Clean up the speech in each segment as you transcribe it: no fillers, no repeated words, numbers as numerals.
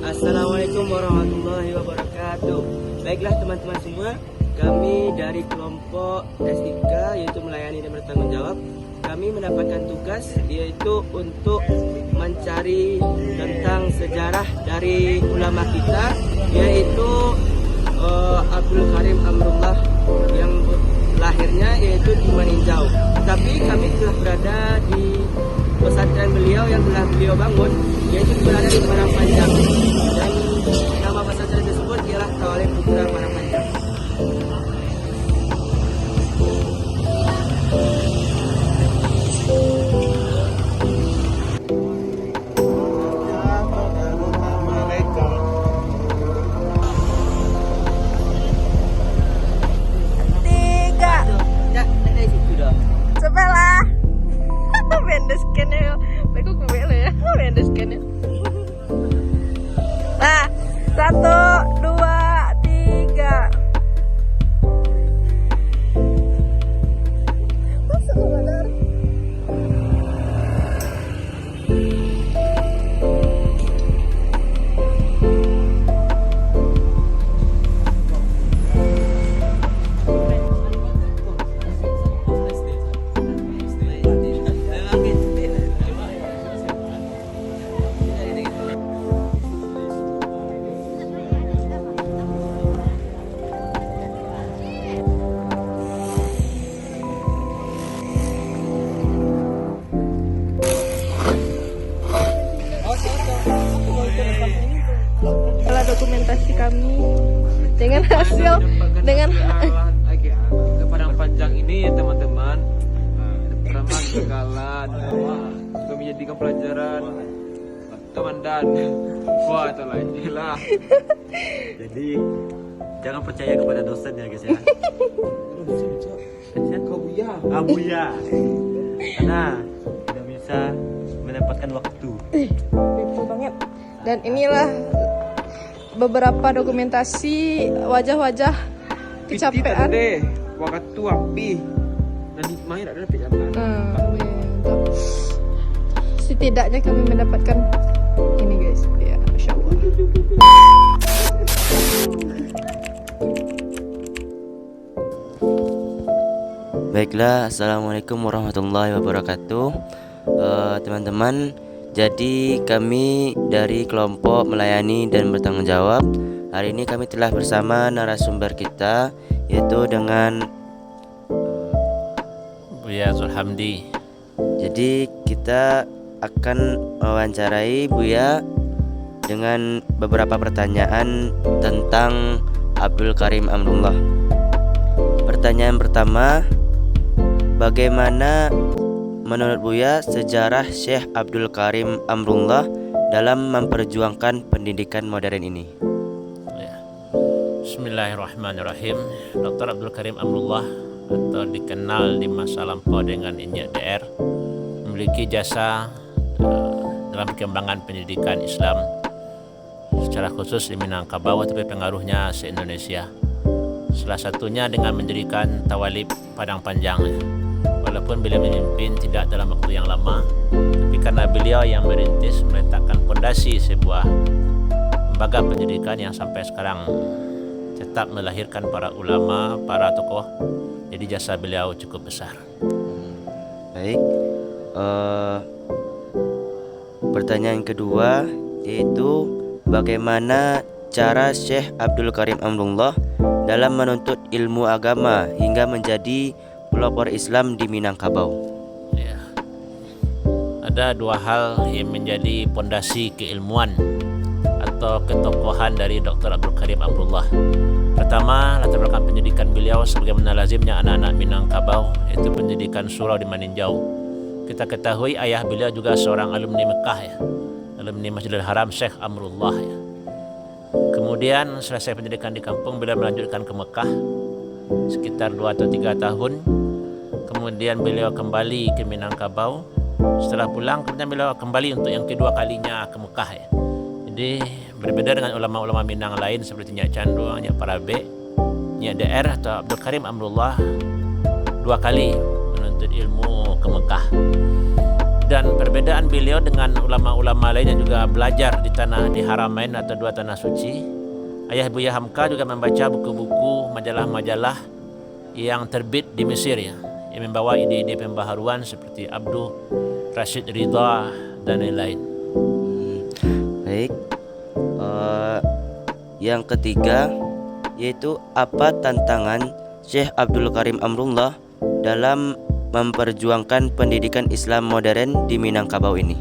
Assalamualaikum warahmatullahi wabarakatuh. Baiklah teman-teman semua, kami dari kelompok S3 yaitu melayani dan bertanggung jawab. Kami mendapatkan tugas yaitu untuk mencari tentang sejarah dari ulama kita, yaitu Abdul Karim Amrullah yang lahirnya yaitu di Maninjau. Tapi kami telah berada di pesantren beliau yang telah beliau bangun, yaitu berada di Padang Panjang, dan nama pesantren tersebut ialah Tawalim Putra Padang Panjang. Sebelah Bendeskennya Beko gue lo ya Bendeskennya. Nah 1, 2, 3. Masuk ke benar. Adalah dokumentasi kami dengan hasil dengan ke Padang Panjang ini ya teman-teman, pertama kegagalan juga menjadikan pelajaran komandan. Wah itu lagi lah. Jadi jangan percaya kepada dosen ya guys ya. Abuya. Karena tidak bisa mendapatkan waktu. betul banget. Dan inilah beberapa dokumentasi wajah-wajah kecapean. deh waktu api dan hikmahnya adalah pejabat. Mantap. Setidaknya kami mendapatkan ini guys. Ya, Masya Allah. Baiklah, assalamualaikum warahmatullahi wabarakatuh. Teman-teman, jadi kami dari kelompok melayani dan bertanggung jawab. Hari ini kami telah bersama narasumber kita, yaitu dengan Buya Zulhamdi. Jadi kita akan mewawancarai Buya dengan beberapa pertanyaan tentang Abdul Karim Amrullah. Pertanyaan pertama, bagaimana menurut Buya sejarah Syekh Abdul Karim Amrullah dalam memperjuangkan pendidikan modern ini? Ya. Bismillahirrahmanirrahim. Dr. Abdul Karim Amrullah atau dikenal di masa lampau dengan Injak DR memiliki jasa dalam perkembangan pendidikan Islam secara khusus di Minangkabau, tapi pengaruhnya se-Indonesia. Salah satunya dengan mendirikan Tawalib Padang Panjang. Walaupun beliau memimpin tidak dalam waktu yang lama, tapi karena beliau yang merintis, meletakkan fondasi sebuah lembaga pendidikan yang sampai sekarang tetap melahirkan para ulama, para tokoh. Jadi jasa beliau cukup besar. Baik, pertanyaan kedua yaitu bagaimana cara Syekh Abdul Karim Amrullah dalam menuntut ilmu agama hingga menjadi pelopor Islam di Minangkabau? Ya. Ada dua hal yang menjadi pondasi keilmuan atau ketokohan dari Dr. Abdul Karim Amrullah. Pertama, latar belakang pendidikan beliau sebagaimana lazimnya anak-anak Minangkabau, yaitu pendidikan surau di Maninjau. Kita ketahui ayah beliau juga seorang alumni Mekah ya, alumni Masjidil Haram Syekh Amrullah ya. Kemudian selesai pendidikan di kampung, beliau melanjutkan ke Mekah sekitar 2 atau 3 tahun. Kemudian beliau kembali ke Minangkabau. Setelah pulang, kemudian beliau kembali untuk yang kedua kalinya ke Mekah ya. Jadi berbeda dengan ulama-ulama Minang lain seperti Nyak Candu, Nyak Parabe, Nyak DR atau Abdul Karim Amrullah 2 kali menuntut ilmu ke Mekah. Dan perbedaan beliau dengan ulama-ulama lain yang juga belajar di Haramain atau dua tanah suci, ayah Buya Hamka juga membaca buku-buku, majalah-majalah yang terbit di Mesir ya, yang membawa ide-ide pembaharuan seperti Abduh, Rashid Ridha dan lain-lain. Baik. Yang ketiga yaitu apa tantangan Syekh Abdul Karim Amrullah dalam memperjuangkan pendidikan Islam modern di Minangkabau ini?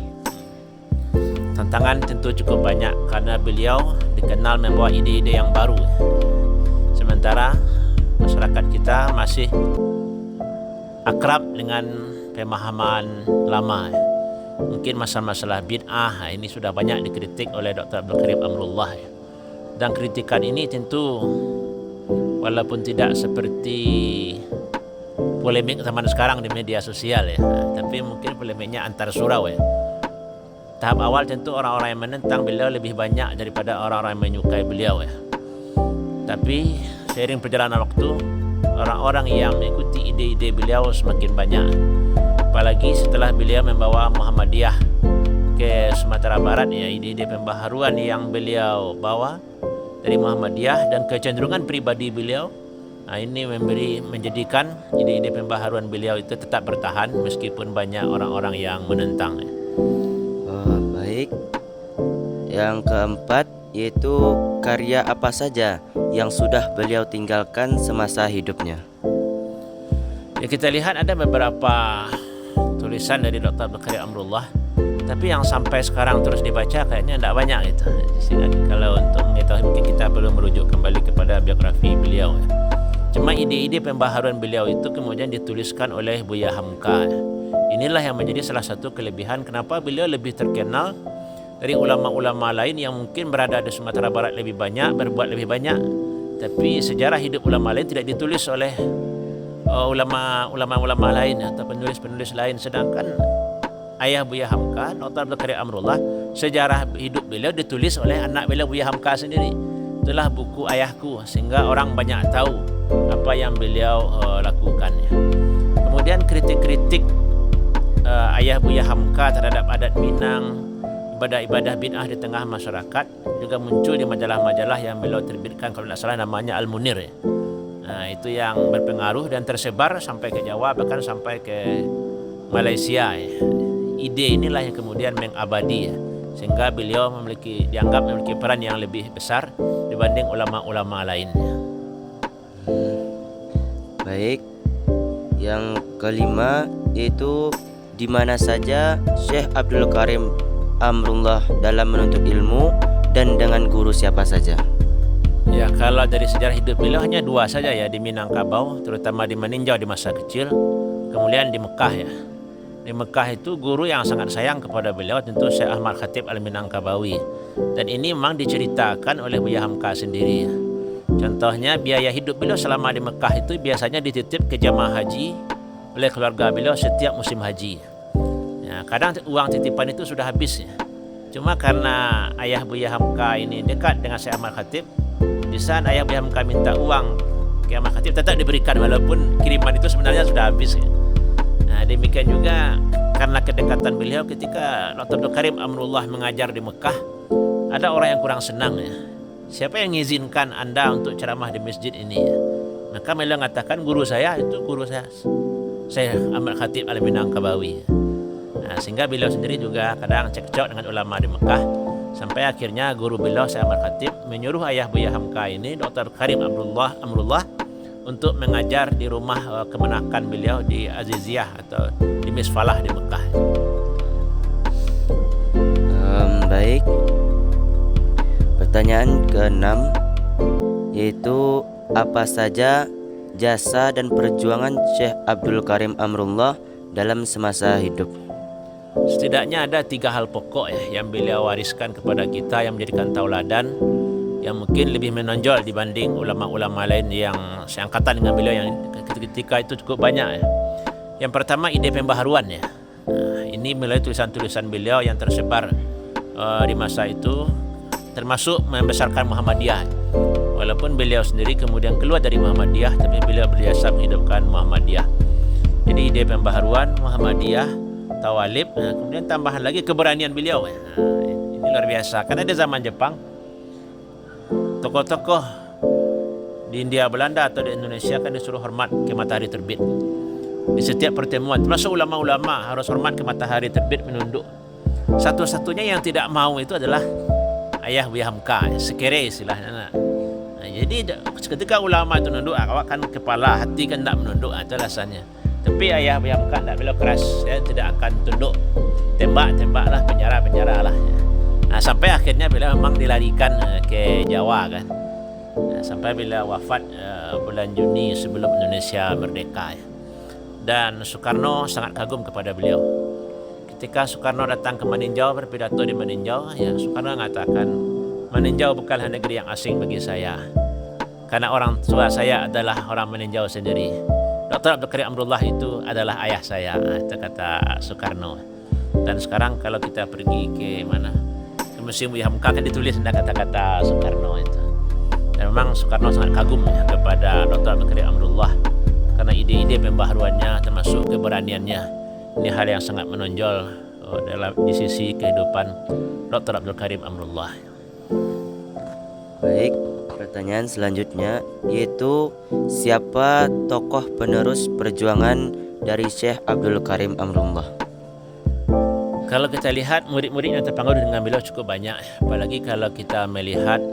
Tantangan tentu cukup banyak karena beliau dikenal membawa ide-ide yang baru. Sementara masyarakat kita masih akrab dengan pemahaman lama. Mungkin masalah-masalah bid'ah ini sudah banyak dikritik oleh Dr. Abdul Karim Amrullah. Dan kritikan ini tentu walaupun tidak seperti polemik zaman sekarang di media sosial ya, tapi mungkin polemiknya antar surau ya. Tahap awal tentu orang-orang yang menentang beliau lebih banyak daripada orang-orang yang menyukai beliau ya. Tapi seiring perjalanan waktu, orang-orang yang mengikuti ide-ide beliau semakin banyak. Apalagi setelah beliau membawa Muhammadiyah ke Sumatera Barat ya, ide-ide pembaharuan yang beliau bawa dari Muhammadiyah dan kecenderungan pribadi beliau, ini menjadikan ide-ide pembaharuan beliau itu tetap bertahan meskipun banyak orang-orang yang menentang. Baik. Yang keempat yaitu karya apa saja yang sudah beliau tinggalkan semasa hidupnya? Ya, kita lihat ada beberapa tulisan dari Dr. Abdul Karim Amrullah, tapi yang sampai sekarang terus dibaca kayaknya tidak banyak gitu. Sehingga kalau untuk mengetahui mungkin kita perlu merujuk kembali kepada biografi beliau. Cuma ide-ide pembaharuan beliau itu kemudian dituliskan oleh Buya Hamka. Inilah yang menjadi salah satu kelebihan kenapa beliau lebih terkenal dari ulama-ulama lain yang mungkin berada di Sumatera Barat lebih banyak, berbuat lebih banyak. Tapi sejarah hidup ulama lain tidak ditulis oleh ulama-ulama lain atau penulis-penulis lain. Sedangkan ayah Buya Hamka, Dr. Abdul Karim Amrullah, sejarah hidup beliau ditulis oleh anak beliau Buya Hamka sendiri. Itulah buku ayahku, sehingga orang banyak tahu apa yang beliau lakukan ya. Kemudian kritik-kritik ayah Buya Hamka terhadap adat Minang, ibadah-ibadah bid'ah di tengah masyarakat juga muncul di majalah-majalah yang beliau terbitkan, kalau tidak salah namanya Al-Munir ya. Nah, itu yang berpengaruh dan tersebar sampai ke Jawa, bahkan sampai ke Malaysia ya. Ide inilah yang kemudian mengabadi ya, sehingga beliau dianggap memiliki peran yang lebih besar dibanding ulama-ulama lainnya. Baik. Yang kelima yaitu di mana saja Syekh Abdul Karim Amrullah dalam menuntut ilmu dan dengan guru siapa saja? Ya, kalau dari sejarah hidup beliau hanya dua saja ya, di Minangkabau, terutama di Meninjau di masa kecil, kemudian di Mekah ya. Di Mekah itu guru yang sangat sayang kepada beliau tentu Syekh Ahmad Khatib Al-Minangkabawi. Dan ini memang diceritakan oleh Buya Hamka sendiri ya. Contohnya biaya hidup beliau selama di Mekah itu biasanya dititip ke jamaah haji oleh keluarga beliau setiap musim haji. Ya, kadang uang titipan itu sudah habis ya. Cuma karena ayah Buya Hamka ini dekat dengan Syekh Ahmad Khatib, di saat ayah Buya Hamka minta uang ke Ahmad Khatib tetap diberikan walaupun kiriman itu sebenarnya sudah habis ya. Nah, demikian juga karena kedekatan beliau ketika Dr. Abdul Karim Amrullah mengajar di Mekah, ada orang yang kurang senang ya. Siapa yang mengizinkan Anda untuk ceramah di masjid ini ya? Maka beliau mengatakan guru saya itu guru saya Ahmad Khatib Al-Minangkabawi ya. Nah, sehingga beliau sendiri juga kadang cekcok dengan ulama di Mekah, sampai akhirnya guru beliau Syekh Ahmad Khatib menyuruh ayah Buya Hamka ini Dr. Karim Amrullah untuk mengajar di rumah kemenakan beliau di Aziziyah atau di Misfalah di Mekah. Baik. Pertanyaan ke-6 yaitu apa saja jasa dan perjuangan Syekh Abdul Karim Amrullah dalam semasa hidup? Setidaknya ada 3 hal pokok ya yang beliau wariskan kepada kita yang menjadikan tauladan yang mungkin lebih menonjol dibanding ulama-ulama lain yang seangkatan dengan beliau yang ketika itu cukup banyak ya. Yang pertama ide pembaharuan ya. Nah, ini melalui tulisan-tulisan beliau yang tersebar di masa itu, termasuk membesarkan Muhammadiyah. Walaupun beliau sendiri kemudian keluar dari Muhammadiyah, tapi beliau berjasa menghidupkan Muhammadiyah. Jadi ide pembaharuan Muhammadiyah, tawalib. Kemudian tambahan lagi keberanian beliau. Ini luar biasa. Karena di zaman Jepang, tokoh-tokoh di India, Belanda atau di Indonesia kan disuruh hormat ke matahari terbit. Di setiap pertemuan, termasuk ulama-ulama harus hormat ke matahari terbit, menunduk. Satu-satunya yang tidak mau itu adalah ayah Buya Hamka, sekere istilahnya. Jadi ketika ulama itu menunduk, awak kan kepala, hati kan tidak menunduk, itu alasannya. Tapi ayah Buya Hamka tidak beliau keras, saya tidak akan tunduk. Tembak-tembaklah, penjara-penjara lah. Sampai akhirnya beliau memang dilarikan ke Jawa kan. Sampai bila wafat bulan Juni sebelum Indonesia merdeka. Dan Soekarno sangat kagum kepada beliau. Ketika Soekarno datang ke Meninjau, berpidato di Meninjau, ya Soekarno mengatakan, Meninjau bukanlah negeri yang asing bagi saya, karena orang tua saya adalah orang Meninjau sendiri. Dr. Abdul Karim Amrullah itu adalah ayah saya, itu kata Soekarno. Dan sekarang kalau kita pergi ke mana, ke Museum Buya Hamka, kan ditulis ada kata-kata Soekarno itu. Dan memang Soekarno sangat kagum ya, kepada Dr. Abdul Karim Amrullah, karena ide-ide pembaharuannya termasuk keberaniannya. Ini hal yang sangat menonjol di sisi kehidupan Dr. Abdul Karim Amrullah. Baik, pertanyaan selanjutnya yaitu siapa tokoh penerus perjuangan dari Syekh Abdul Karim Amrullah? Kalau kita lihat murid-murid yang terpengaruh dengan beliau cukup banyak. Apalagi kalau kita melihat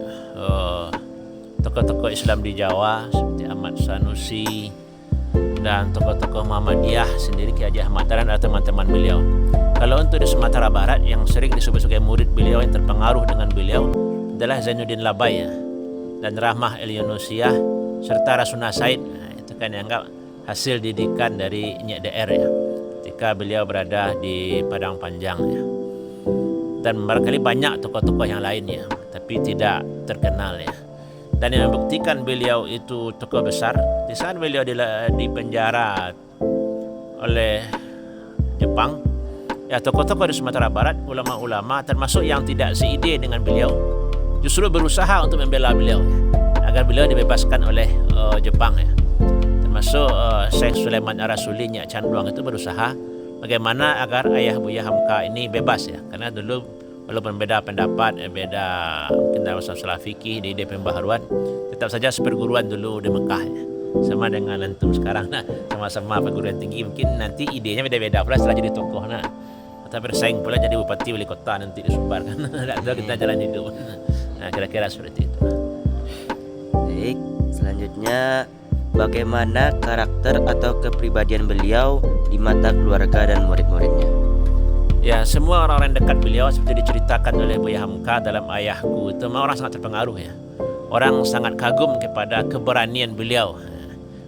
tokoh-tokoh Islam di Jawa seperti Ahmad Sanusi dan tokoh-tokoh Muhammadiyah sendiri, Ki Haji Ahmad Dahlan atau teman-teman beliau. Kalau untuk di Sumatera Barat yang sering disebut sebagai murid beliau yang terpengaruh dengan beliau adalah Zainuddin Labai dan Rahmah El Yunusiah serta Rasuna Said. Itu kan dianggap hasil didikan dari Nyek DR ya, ketika beliau berada di Padang Panjang ya. Dan barangkali banyak tokoh-tokoh yang lainnya, tapi tidak terkenal ya. Dan yang membuktikan beliau itu tokoh besar, di saat beliau di penjara oleh Jepang, ya tokoh-tokoh di Sumatera Barat, ulama-ulama termasuk yang tidak seide dengan beliau, justru berusaha untuk membela beliau ya, agar beliau dibebaskan oleh Jepang ya. Termasuk Syekh Sulaiman Ar-Rasuli, Nyak Canduang itu berusaha bagaimana agar ayah Buya Hamka ini bebas ya, karena dulu walaupun beda pendapat, beda mungkin dalam masalah fikih, ide pembaharuan, tetap saja seperguruan dulu di Mekah ya. Sama dengan antum sekarang, nah sama-sama perguruan tinggi, mungkin nanti idenya beda-beda pula setelah jadi tokoh, nah atau bersaing pula jadi bupati wali kota nanti di Sumbar kan. Tidak kita jalan hidup. Nah kira-kira seperti itu. Baik, selanjutnya bagaimana karakter atau kepribadian beliau di mata keluarga dan murid-muridnya? Ya, semua orang-orang dekat beliau seperti diceritakan oleh Buya Hamka dalam Ayahku itu orang sangat terpengaruh ya. Orang sangat kagum kepada keberanian beliau,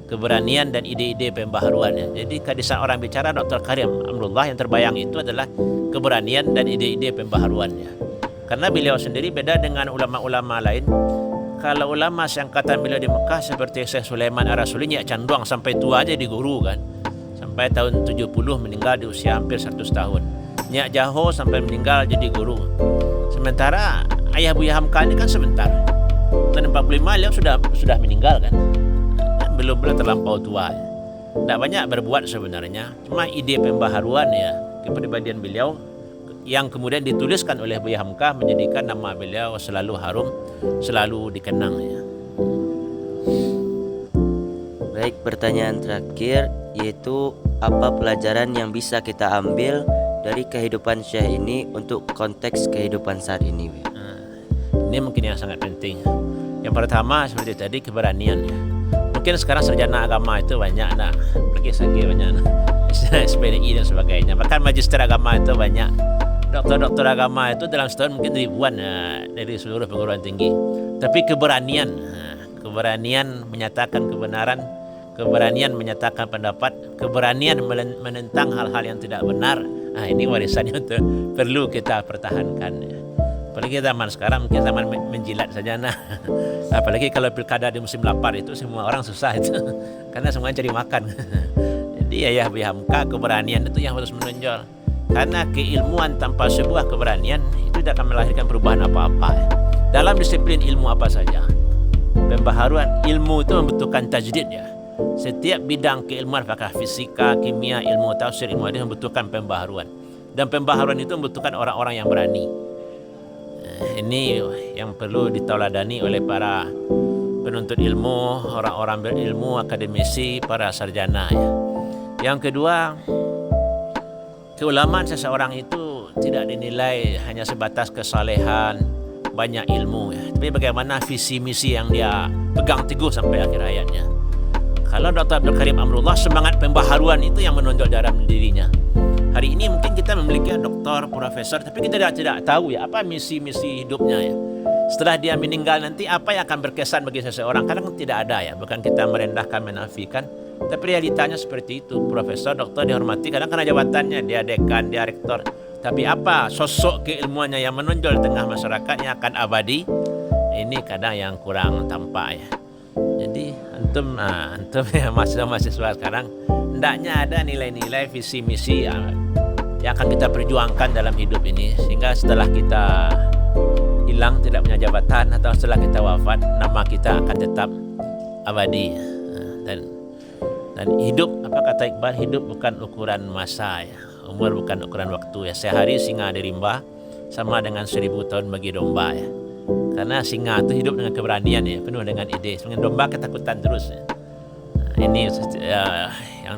keberanian dan ide-ide pembaharuan ya. Jadi di saat orang bicara Dr. Karim Amrullah, yang terbayang itu adalah keberanian dan ide-ide pembaharuannya. Karena beliau sendiri beda dengan ulama-ulama lain. Kalau ulama seangkatan beliau di Mekah seperti Syekh Sulaiman Ar-Rasuli, Nyak Canduang sampai tua aja di guru kan. Sampai tahun 70 meninggal di usia hampir 100 tahun. Nyak Jaho sampai meninggal jadi guru. Sementara ayah Buya Hamka ini kan sebentar. Tahun 45 beliau sudah meninggal kan. Belum terlampau tua. Tidak banyak berbuat sebenarnya. Cuma ide pembaharuan ya, kepribadian beliau yang kemudian dituliskan oleh Buya Hamka menjadikan nama beliau selalu harum, selalu dikenang ya. Baik, pertanyaan terakhir yaitu apa pelajaran yang bisa kita ambil dari kehidupan Syekh ini untuk konteks kehidupan saat ini? Ini mungkin yang sangat penting. Yang pertama seperti tadi, keberanian ya. Mungkin sekarang sarjana agama itu banyak nak, pergi sagi banyak nak, SPDI dan sebagainya. Bahkan magister agama itu banyak. Dokter-dokter agama itu dalam setahun mungkin ribuan dari seluruh perguruan tinggi. Tapi keberanian menyatakan kebenaran, keberanian menyatakan pendapat, keberanian menentang hal-hal yang tidak benar. Nah, ini warisannya itu perlu kita pertahankan. Apalagi zaman sekarang mungkin zaman menjilat saja nah. Apalagi kalau pilkada di musim lapar itu semua orang susah itu. Karena semuanya cari makan. Jadi ayah Buya Hamka, keberanian itu yang harus menonjol. Karena keilmuan tanpa sebuah keberanian itu tidak akan melahirkan perubahan apa-apa. Dalam disiplin ilmu apa saja, pembaharuan ilmu itu membutuhkan tajdid ya. Setiap bidang keilmuan, apakah fisika, kimia, ilmu tafsir, ilmu hadis membutuhkan pembaharuan. Dan pembaharuan itu membutuhkan orang-orang yang berani. Ini yang perlu ditauladani oleh para penuntut ilmu, orang-orang berilmu, akademisi, para sarjana ya. Yang kedua, keulamaan seseorang itu tidak dinilai hanya sebatas kesalehan, banyak ilmu ya. Tapi bagaimana visi misi yang dia pegang teguh sampai akhir hayatnya. Kalau Dr. Abdul Karim Amrullah, semangat pembaharuan itu yang menonjol dalam dirinya. Hari ini mungkin kita memiliki doktor, profesor, tapi kita tidak tahu ya apa misi-misi hidupnya ya. Setelah dia meninggal nanti apa yang akan berkesan bagi seseorang, kadang tidak ada ya. Bukan kita merendahkan, menafikan, tapi realitanya seperti itu. Profesor, doktor dihormati, kadang karena jabatannya, dia dekan, dia rektor. Tapi apa sosok keilmuannya yang menonjol di tengah masyarakat yang akan abadi, ini kadang yang kurang tampak ya. Jadi antum ya mahasiswa sekarang hendaknya ada nilai-nilai visi misi yang akan kita perjuangkan dalam hidup ini, sehingga setelah kita hilang tidak punya jabatan atau setelah kita wafat, nama kita akan tetap abadi. Dan hidup, apa kata Iqbal, hidup bukan ukuran masa ya. Umur bukan ukuran waktu ya. Sehari singa di rimba sama dengan 1000 tahun bagi domba ya. Karena singa itu hidup dengan keberanian ya, penuh dengan ide. Dengan domba ketakutan terus ya. Nah, ini yang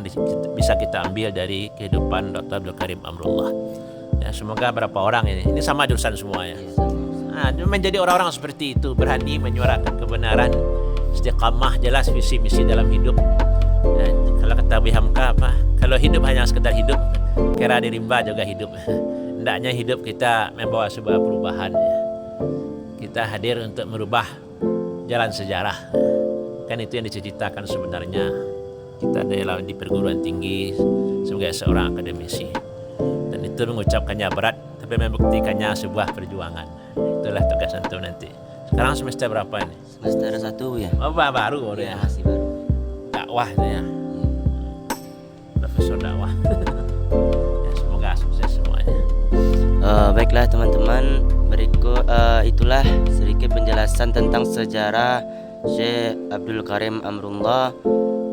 bisa kita ambil dari kehidupan Dr. Abdul Karim Amrullah. Ya, semoga berapa orang ini sama jurusan semua ya. Nah, menjadi orang-orang seperti itu, berani menyuarakan kebenaran, istiqamah, jelas visi misi dalam hidup. Ya, kalau kata Abu Hamka apa? Kalau hidup hanya sekedar hidup, kira di rimba juga hidup. Hendaknya hidup kita membawa sebuah perubahan. Ya. Kita hadir untuk merubah jalan sejarah. Kan itu yang diceritakan sebenarnya. Kita adalah di perguruan tinggi sebagai seorang akademisi. Dan itu mengucapkannya berat, tapi membuktikannya sebuah perjuangan. Itulah tugas antum nanti. Sekarang semester berapa ini? Semester 1 ya. Oh, baru ya. Masih baru. Dakwah itu ya. Profesor dakwah. Ya, semoga sukses semuanya. Baiklah teman-teman, berikut itulah sedikit penjelasan tentang sejarah Syekh Abdul Karim Amrullah.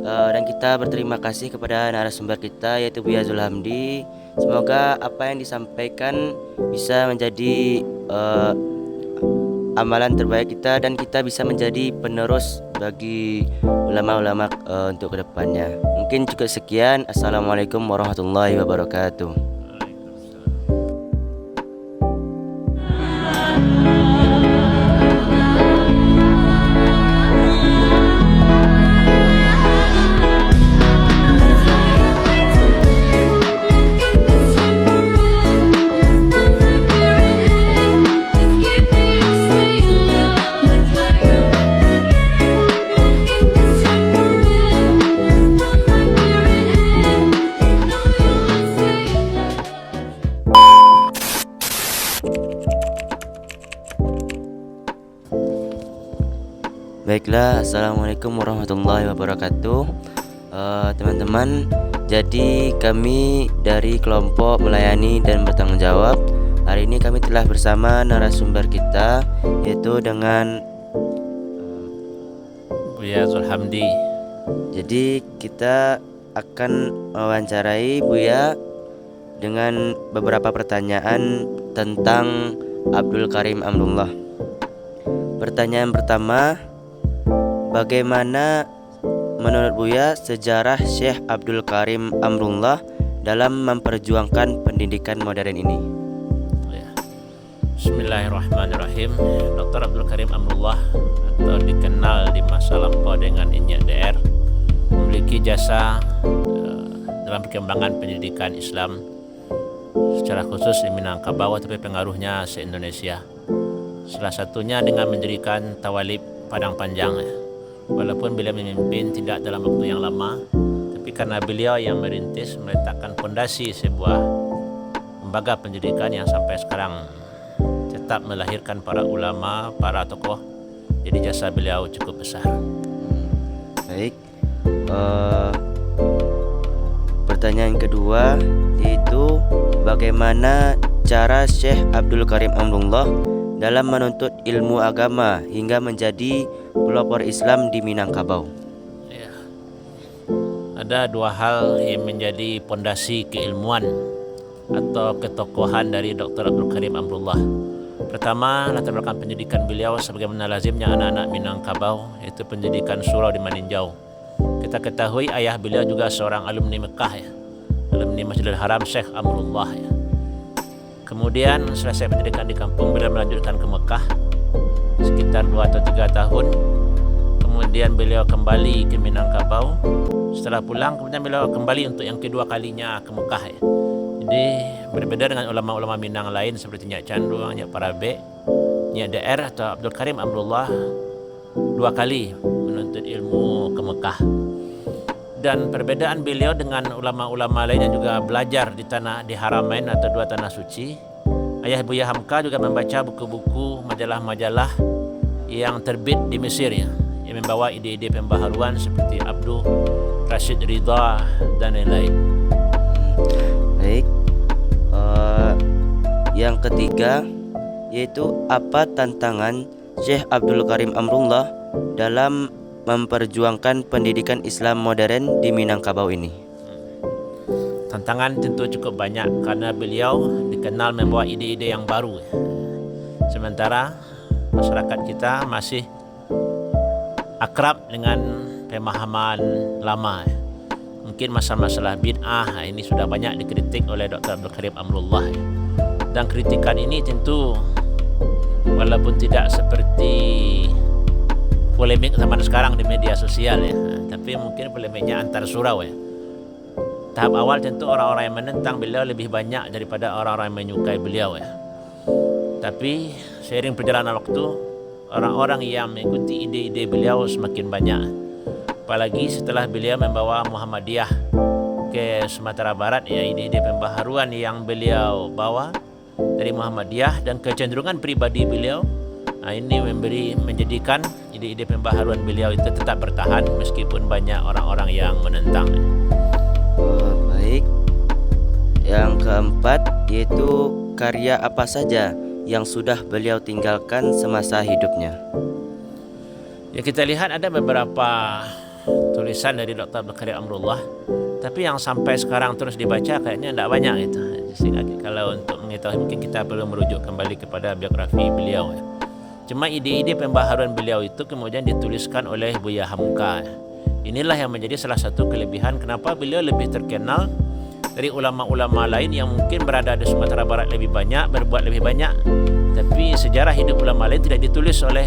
Dan kita berterima kasih kepada narasumber kita yaitu Buya Zulhamdi. Semoga apa yang disampaikan bisa menjadi amalan terbaik kita, dan kita bisa menjadi penerus bagi ulama-ulama untuk kedepannya. Mungkin cukup sekian. Assalamualaikum warahmatullahi wabarakatuh. Baiklah, assalamualaikum warahmatullahi wabarakatuh. Teman-teman, jadi kami dari kelompok melayani dan bertanggung jawab. Hari ini kami telah bersama narasumber kita, yaitu dengan Buya Zulhamdi. Jadi kita akan mewawancarai Buya dengan beberapa pertanyaan tentang Abdul Karim Amrullah. Pertanyaan pertama, bagaimana menurut Buya sejarah Syekh Abdul Karim Amrullah dalam memperjuangkan pendidikan modern ini? Bismillahirrahmanirrahim. Dr. Abdul Karim Amrullah atau dikenal di masa lampau dengan Inyak DR memiliki jasa dalam perkembangan pendidikan Islam secara khusus di Minangkabau, tapi pengaruhnya se-Indonesia. Salah satunya dengan mendirikan Tawalib Padang Panjang. Walaupun beliau memimpin tidak dalam waktu yang lama, tapi karena beliau yang merintis, meletakkan fondasi sebuah lembaga pendidikan yang sampai sekarang tetap melahirkan para ulama, para tokoh. Jadi jasa beliau cukup besar. Baik, pertanyaan kedua yaitu bagaimana cara Syekh Abdul Karim Amrullah dalam menuntut ilmu agama hingga menjadi pelopor Islam di Minangkabau? Ya. Ada dua hal yang menjadi pondasi keilmuan atau ketokohan dari Dr. Abdul Karim Amrullah. Pertama, latar belakang pendidikan beliau sebagaimana lazimnya anak-anak Minangkabau, yaitu pendidikan surau di Maninjau. Kita ketahui ayah beliau juga seorang alumni Mekah ya, alumni Masjidil Haram Syekh Amrullah ya. Kemudian selesai pendidikan di kampung, beliau melanjutkan ke Mekah sekitar 2 atau 3 tahun. Kemudian beliau kembali ke Minangkabau. Setelah pulang, kemudian beliau kembali untuk yang kedua kalinya ke Mekah ya. Jadi berbeda dengan ulama-ulama Minang lain seperti Nyak Candu, Nyak Parabe, Nyak DR atau Abdul Karim Amrullah 2 kali menuntut ilmu ke Mekah. Dan perbedaan beliau dengan ulama-ulama lain yang juga belajar di Haramain atau 2 tanah suci, ayah Buya Hamka juga membaca buku-buku, majalah-majalah yang terbit di Mesir ya, yang membawa ide-ide pembaharuan seperti Abdul Rashid Ridha dan lain-lain. Baik. Yang ketiga yaitu apa tantangan Syekh Abdul Karim Amrullah dalam memperjuangkan pendidikan Islam modern di Minangkabau ini? Tantangan tentu cukup banyak karena beliau dikenal membawa ide-ide yang baru. Sementara masyarakat kita masih akrab dengan pemahaman lama. Mungkin masalah-masalah bid'ah ini sudah banyak dikritik oleh Dr. Abdul Karim Amrullah. Dan kritikan ini tentu walaupun tidak seperti polemik zaman sekarang di media sosial ya, tapi mungkin polemiknya antar surau ya. Tahap awal tentu orang-orang yang menentang beliau lebih banyak daripada orang-orang yang menyukai beliau ya. Tapi seiring perjalanan waktu, orang-orang yang mengikuti ide-ide beliau semakin banyak. Apalagi setelah beliau membawa Muhammadiyah ke Sumatera Barat ya, ide-ide pembaharuan yang beliau bawa dari Muhammadiyah dan kecenderungan pribadi beliau, ini menjadikan ide-ide pembaharuan beliau itu tetap bertahan meskipun banyak orang-orang yang menentang. Baik. Yang keempat yaitu karya apa saja yang sudah beliau tinggalkan semasa hidupnya? Ya, kita lihat ada beberapa tulisan dari Dr. Abdul Karim Amrullah, tapi yang sampai sekarang terus dibaca kayaknya tidak banyak gitu. Sehingga kalau untuk mengetahui mungkin kita perlu merujuk kembali kepada biografi beliau ya. Cuma ide-ide pembaharuan beliau itu kemudian dituliskan oleh Buya Hamka. Inilah yang menjadi salah satu kelebihan kenapa beliau lebih terkenal dari ulama-ulama lain yang mungkin berada di Sumatera Barat lebih banyak, berbuat lebih banyak. Tapi sejarah hidup ulama lain tidak ditulis oleh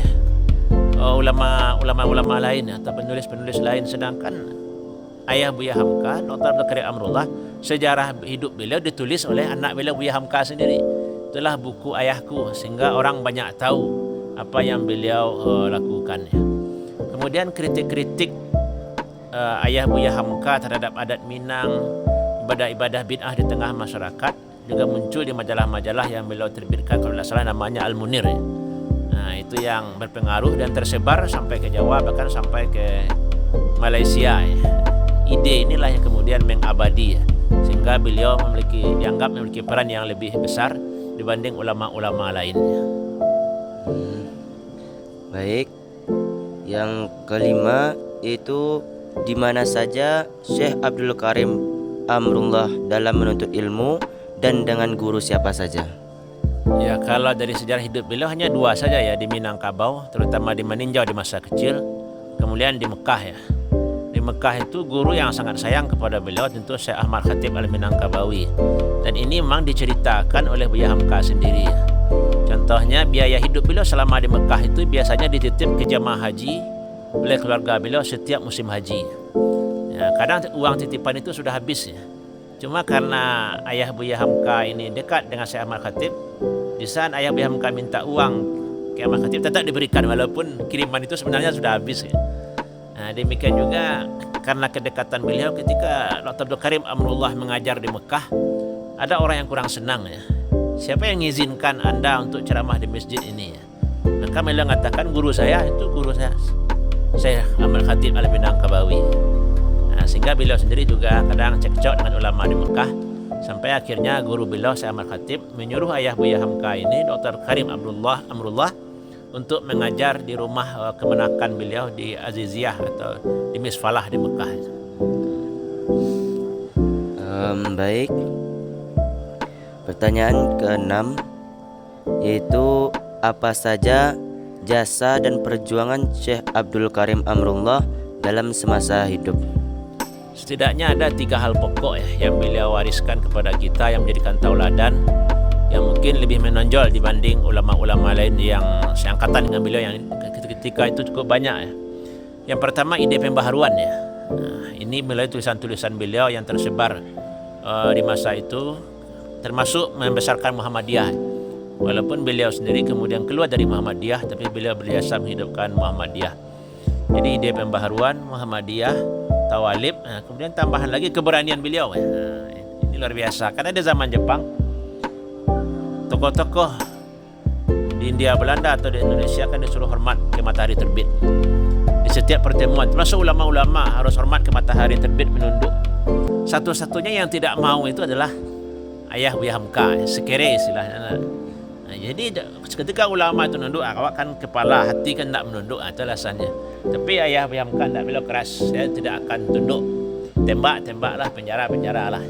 ulama-ulama lain atau penulis-penulis lain. Sedangkan ayah Buya Hamka, Dr. Abdul Karim Amrullah, sejarah hidup beliau ditulis oleh anak beliau Buya Hamka sendiri. Itulah buku ayahku, sehingga orang banyak tahu apa yang beliau lakukan ya. Kemudian kritik-kritik ayah Buya Hamka terhadap adat Minang, ibadah-ibadah bid'ah di tengah masyarakat juga muncul di majalah-majalah yang beliau terbitkan, kalau tidak salah namanya Al-Munir ya. Nah, itu yang berpengaruh dan tersebar sampai ke Jawa, bahkan sampai ke Malaysia ya. Ide inilah yang kemudian mengabadi ya, sehingga beliau dianggap memiliki peran yang lebih besar dibanding ulama-ulama lainnya. Baik. Yang kelima yaitu di mana saja Syekh Abdul Karim Amrullah dalam menuntut ilmu dan dengan guru siapa saja? Ya, kalau dari sejarah hidup beliau hanya 2 saja ya, di Minangkabau, terutama di Maninjau di masa kecil, kemudian di Mekah ya. Di Mekah itu guru yang sangat sayang kepada beliau tentu Syekh Ahmad Khatib Al-Minangkabawi. Dan ini memang diceritakan oleh Buya Hamka sendiri ya. Contohnya biaya hidup beliau selama di Mekah itu biasanya dititip ke jamaah haji oleh keluarga beliau setiap musim haji. Ya, kadang uang titipan itu sudah habis ya. Cuma karena ayah Buya Hamka ini dekat dengan Syekh Ahmad Khatib, di saat ayah Buya Hamka minta uang ke Ahmad Khatib tetap diberikan walaupun kiriman itu sebenarnya sudah habis ya. Nah, demikian juga karena kedekatan beliau ketika Dr. Abdul Karim Amrullah mengajar di Mekah, ada orang yang kurang senang ya. Siapa yang mengizinkan Anda untuk ceramah di masjid ini ya? Maka beliau mengatakan guru saya itu guru saya Syekh Ahmad Khatib Al-Minangkabawi. Nah, sehingga beliau sendiri juga kadang cekcok dengan ulama di Mekah, sampai akhirnya guru beliau Syekh Ahmad Khatib menyuruh ayah Buya Hamka ini Dr. Karim Amrullah untuk mengajar di rumah kemenakan beliau di Aziziyah atau di Misfalah di Mekah. Baik. Pertanyaan ke-6 yaitu apa saja jasa dan perjuangan Syekh Abdul Karim Amrullah dalam semasa hidup? Setidaknya ada 3 hal pokok yang beliau wariskan kepada kita yang menjadikan tauladan yang mungkin lebih menonjol dibanding ulama-ulama lain yang seangkatan dengan beliau yang ketika itu cukup banyak. Yang pertama, ide pembaharuan ya. Ini melalui tulisan-tulisan beliau yang tersebar di masa itu, termasuk membesarkan Muhammadiyah. Walaupun beliau sendiri kemudian keluar dari Muhammadiyah, tapi beliau berjasa menghidupkan Muhammadiyah. Jadi ide pembaharuan, Muhammadiyah, tawalib, kemudian tambahan lagi keberanian beliau. Ini luar biasa. Karena di zaman Jepang, tokoh-tokoh di India, Belanda atau di Indonesia kan disuruh hormat ke matahari terbit. Di setiap pertemuan, termasuk ulama-ulama harus hormat ke matahari terbit, menunduk. Satu-satunya yang tidak mau itu adalah Ayah Buya Hamka, sekere istilahnya. Jadi ketika ulama itu menunduk, awak kan kepala, hati kan tidak menunduk, itu alasannya. Tapi Ayah Buya Hamka tidak, beliau keras, saya tidak akan tunduk. Tembak-tembaklah, penjara-penjara lah.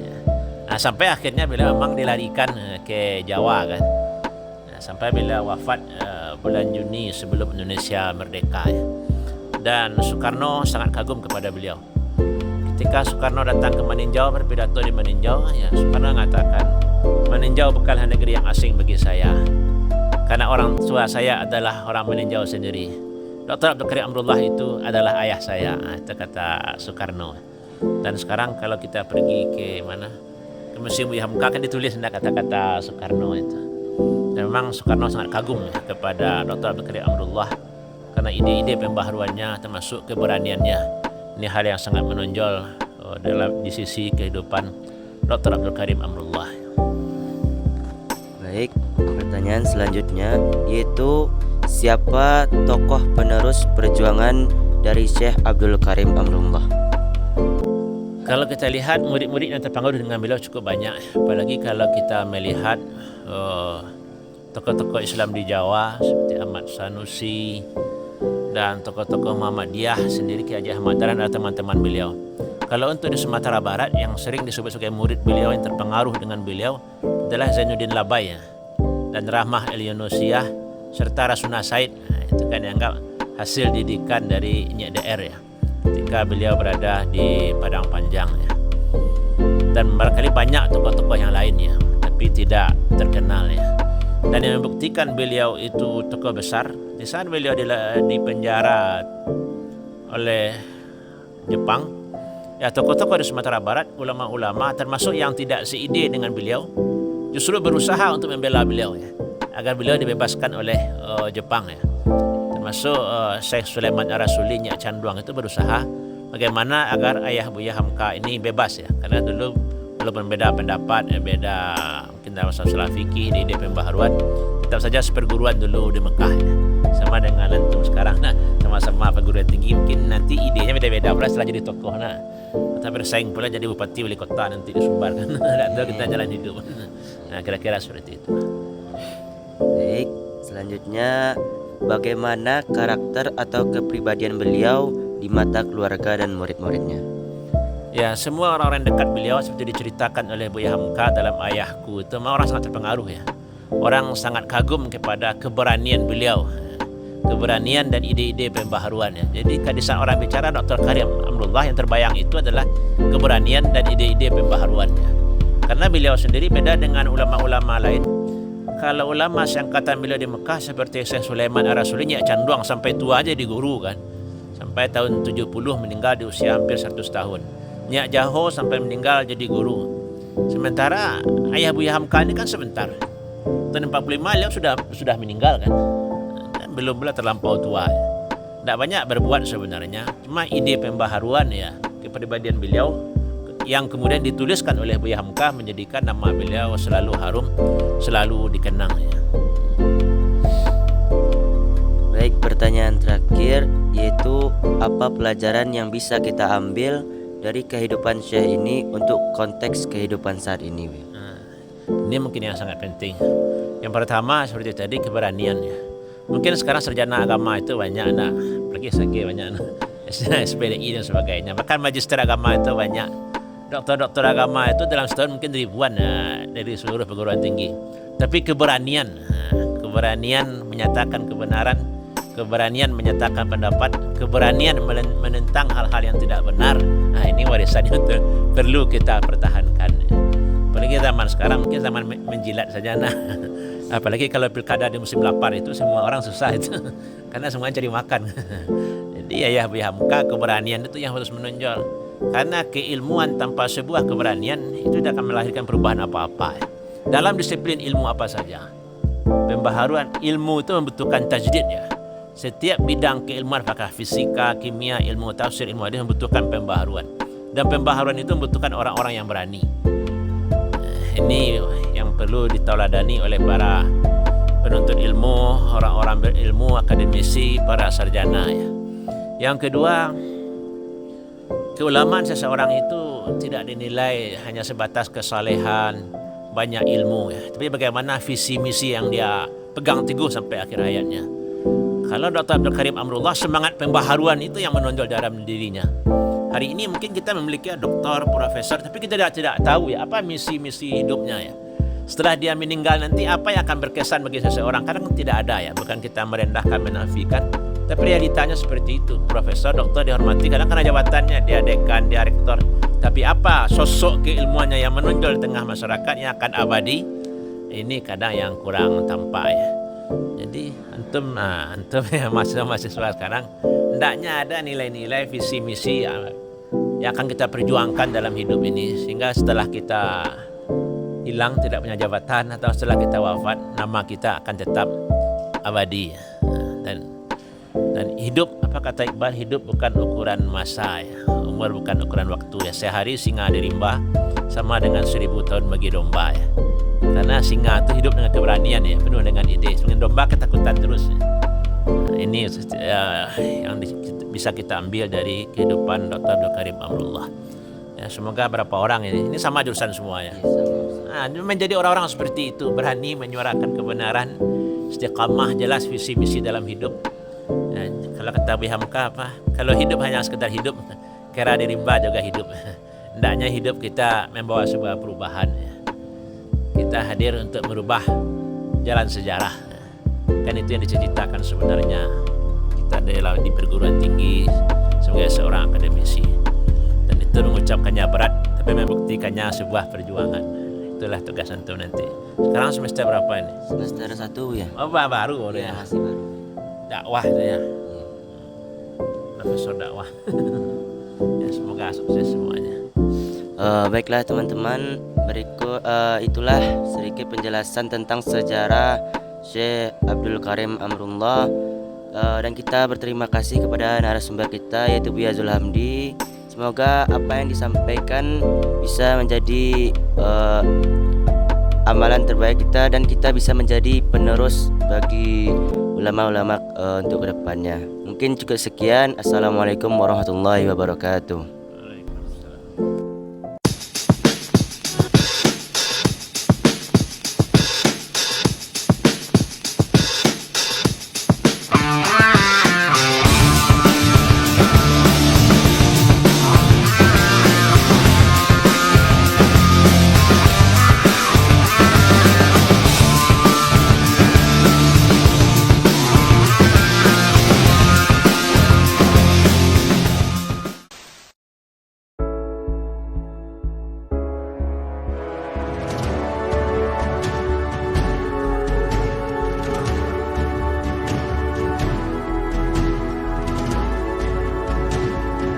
Sampai akhirnya beliau memang dilarikan ke Jawa kan. Sampai beliau wafat bulan Juni sebelum Indonesia merdeka ya. Dan Soekarno sangat kagum kepada beliau. Ketika Soekarno datang ke Meninjau, berpidato di Meninjau, ya Soekarno mengatakan, Meninjau bukanlah negeri yang asing bagi saya, karena orang tua saya adalah orang Meninjau sendiri. Dr. Abdul Karim Amrullah itu adalah ayah saya, itu kata Soekarno. Dan sekarang kalau kita pergi ke mana, ke Museum Buya Hamka, kan ditulis kata-kata Soekarno itu. Dan memang Soekarno sangat kagum ya, kepada Dr. Abdul Karim Amrullah karena ide-ide pembaharuannya termasuk keberaniannya. Ini hal yang sangat menonjol di sisi kehidupan Dr. Abdul Karim Amrullah. Baik, pertanyaan selanjutnya yaitu siapa tokoh penerus perjuangan dari Syekh Abdul Karim Amrullah? Kalau kita lihat murid-murid yang terpengaruh dengan beliau cukup banyak. Apalagi kalau kita melihat tokoh-tokoh Islam di Jawa seperti Ahmad Sanusi dan tokoh-tokoh Muhammadiyah sendiri, Ki Haji Ahmad Dahlan dan teman-teman beliau. Kalau untuk di Sumatera Barat yang sering disebut sebagai murid beliau yang terpengaruh dengan beliau adalah Zainuddin Labai dan Rahmah El Yunusiyah serta Rasuna Said. Itu kan dianggap hasil didikan dari Nyek DR ya, ketika beliau berada di Padang Panjang ya. Dan barangkali banyak tokoh-tokoh yang lainnya, tapi tidak terkenal ya. Dan yang membuktikan beliau itu tokoh besar, di saat beliau dipenjara oleh Jepang, ya tokoh-tokoh di Sumatera Barat, ulama-ulama termasuk yang tidak seide dengan beliau, justru berusaha untuk membela beliau ya, agar beliau dibebaskan oleh Jepang ya. Termasuk Syekh Sulaiman Ar-Rasuli, Nyak Canduang itu berusaha bagaimana agar Ayah Buya Hamka ini bebas ya, karena dulu walaupun beda pendapat, beda mungkin dalam masalah fikih, di ide pembaharuan, tetap saja seperguruan dulu di Mekah ya. Sama dengan antum sekarang, nah sama-sama perguruan tinggi, mungkin nanti idenya beda-beda pula setelah jadi tokoh, nah tapi bersaing pula jadi bupati wali kota nanti di Sumbar kan. Atau kita jalan hidup. Nah kira-kira seperti itu. Baik, selanjutnya bagaimana karakter atau kepribadian beliau di mata keluarga dan murid-muridnya? Ya, semua orang-orang dekat beliau seperti diceritakan oleh Buya Hamka dalam Ayahku itu memang orang sangat terpengaruh ya. Orang sangat kagum kepada keberanian beliau, keberanian dan ide-ide pembaharuan ya. Jadi di saat orang bicara Dr. Karim Amrullah, yang terbayang itu adalah keberanian dan ide-ide pembaharuannya. Karena beliau sendiri beda dengan ulama-ulama lain. Kalau ulama seangkatan beliau di Mekah seperti Syekh Sulaiman Ar-Rasuli, Nyak Canduang sampai tua aja di guru kan. Sampai tahun 70 meninggal di usia hampir 100 tahun. Nyak Jaho sampai meninggal jadi guru. Sementara Ayah Buya Hamka ini kan sebentar. Tahun 45 beliau sudah meninggal kan. Dan belum terlampau tua. Tidak banyak berbuat sebenarnya. Cuma ide pembaharuan ya, kepribadian beliau yang kemudian dituliskan oleh Buya Hamka menjadikan nama beliau selalu harum, selalu dikenang ya. Baik, pertanyaan terakhir yaitu apa pelajaran yang bisa kita ambil dari kehidupan Syekh ini untuk konteks kehidupan saat ini? Ini mungkin yang sangat penting. Yang pertama seperti tadi, keberanian ya. Mungkin sekarang sarjana agama itu banyak anak, apalagi SG banyak anak, SPDI dan sebagainya. Bahkan magister agama itu banyak. dokter-dokter agama itu dalam setahun mungkin ribuan dari seluruh perguruan tinggi. Tapi keberanian menyatakan kebenaran, keberanian menyatakan pendapat, keberanian menentang hal-hal yang tidak benar. Nah, ini warisan yang perlu kita pertahankan. Apalagi zaman sekarang mungkin zaman menjilat saja. Nah, apalagi kalau pilkada di musim lapar itu semua orang susah itu, karena semuanya cari makan. Jadi ayah Hamka, keberanian itu yang harus menonjol. Karena keilmuan tanpa sebuah keberanian itu tidak akan melahirkan perubahan apa-apa. Dalam disiplin ilmu apa saja, pembaharuan ilmu itu membutuhkan tajdid ya. Setiap bidang keilmuan, apakah fisika, kimia, ilmu tafsir, ilmu hadis membutuhkan pembaharuan. Dan pembaharuan itu membutuhkan orang-orang yang berani. Ini yang perlu ditauladani oleh para penuntut ilmu, orang-orang berilmu, akademisi, para sarjana ya. Yang kedua, keulamaan seseorang itu tidak dinilai hanya sebatas kesalehan, banyak ilmu ya. Tapi bagaimana visi misi yang dia pegang teguh sampai akhir hayatnya. Kalau Dr. Abdul Karim Amrullah, semangat pembaharuan itu yang menonjol dalam dirinya. Hari ini mungkin kita memiliki doktor, profesor, tapi kita tidak tahu ya apa misi-misi hidupnya ya. Setelah dia meninggal nanti apa yang akan berkesan bagi seseorang, kadang tidak ada ya. Bukan kita merendahkan, menafikan, tapi realitanya seperti itu. Profesor, doktor dihormati, kadang karena jabatannya, dia dekan, dia rektor. Tapi apa sosok keilmuannya yang menonjol di tengah masyarakat yang akan abadi, ini kadang yang kurang tampak ya. Jadi antum ya mahasiswa sekarang, hendaknya ada nilai-nilai visi misi yang akan kita perjuangkan dalam hidup ini, sehingga setelah kita hilang tidak punya jabatan atau setelah kita wafat, nama kita akan tetap abadi. Dan hidup, apa kata Iqbal, hidup bukan ukuran masa ya. Umur bukan ukuran waktu ya. Sehari singa di rimba sama dengan 1000 tahun bagi domba ya. Karena singa itu hidup dengan keberanian ya, penuh dengan ide. Dengan domba ketakutan terus ya. Nah, ini yang bisa kita ambil dari kehidupan Dr. Abdul Karim Amrullah ya. Semoga berapa orang ini sama jurusan semua ya. Nah, menjadi orang-orang seperti itu, berani menyuarakan kebenaran, istiqamah, jelas visi misi dalam hidup. Nah, kalau kata Abi Hamka apa? Kalau hidup hanya sekedar hidup, kira di rimba juga hidup. Hendaknya hidup kita membawa sebuah perubahan ya. Kita hadir untuk merubah jalan sejarah. Kan itu yang diceritakan sebenarnya. Kita adalah di perguruan tinggi sebagai seorang akademisi. Dan itu mengucapkannya berat, tapi membuktikannya sebuah perjuangan. Itulah tugas antum nanti. Sekarang semester berapa ini? Semester 1 ya. Oh, baru ya. Masih baru. Dakwah itu ya. Profesor dakwah. Ya, semoga sukses semuanya. Baiklah teman-teman, berikut itulah sedikit penjelasan tentang sejarah Syekh Abdul Karim Amrullah, dan kita berterima kasih kepada narasumber kita yaitu Buya Zulhamdi. Semoga apa yang disampaikan bisa menjadi amalan terbaik kita dan kita bisa menjadi penerus bagi ulama-ulama untuk kedepannya. Mungkin cukup sekian. Assalamualaikum warahmatullahi wabarakatuh.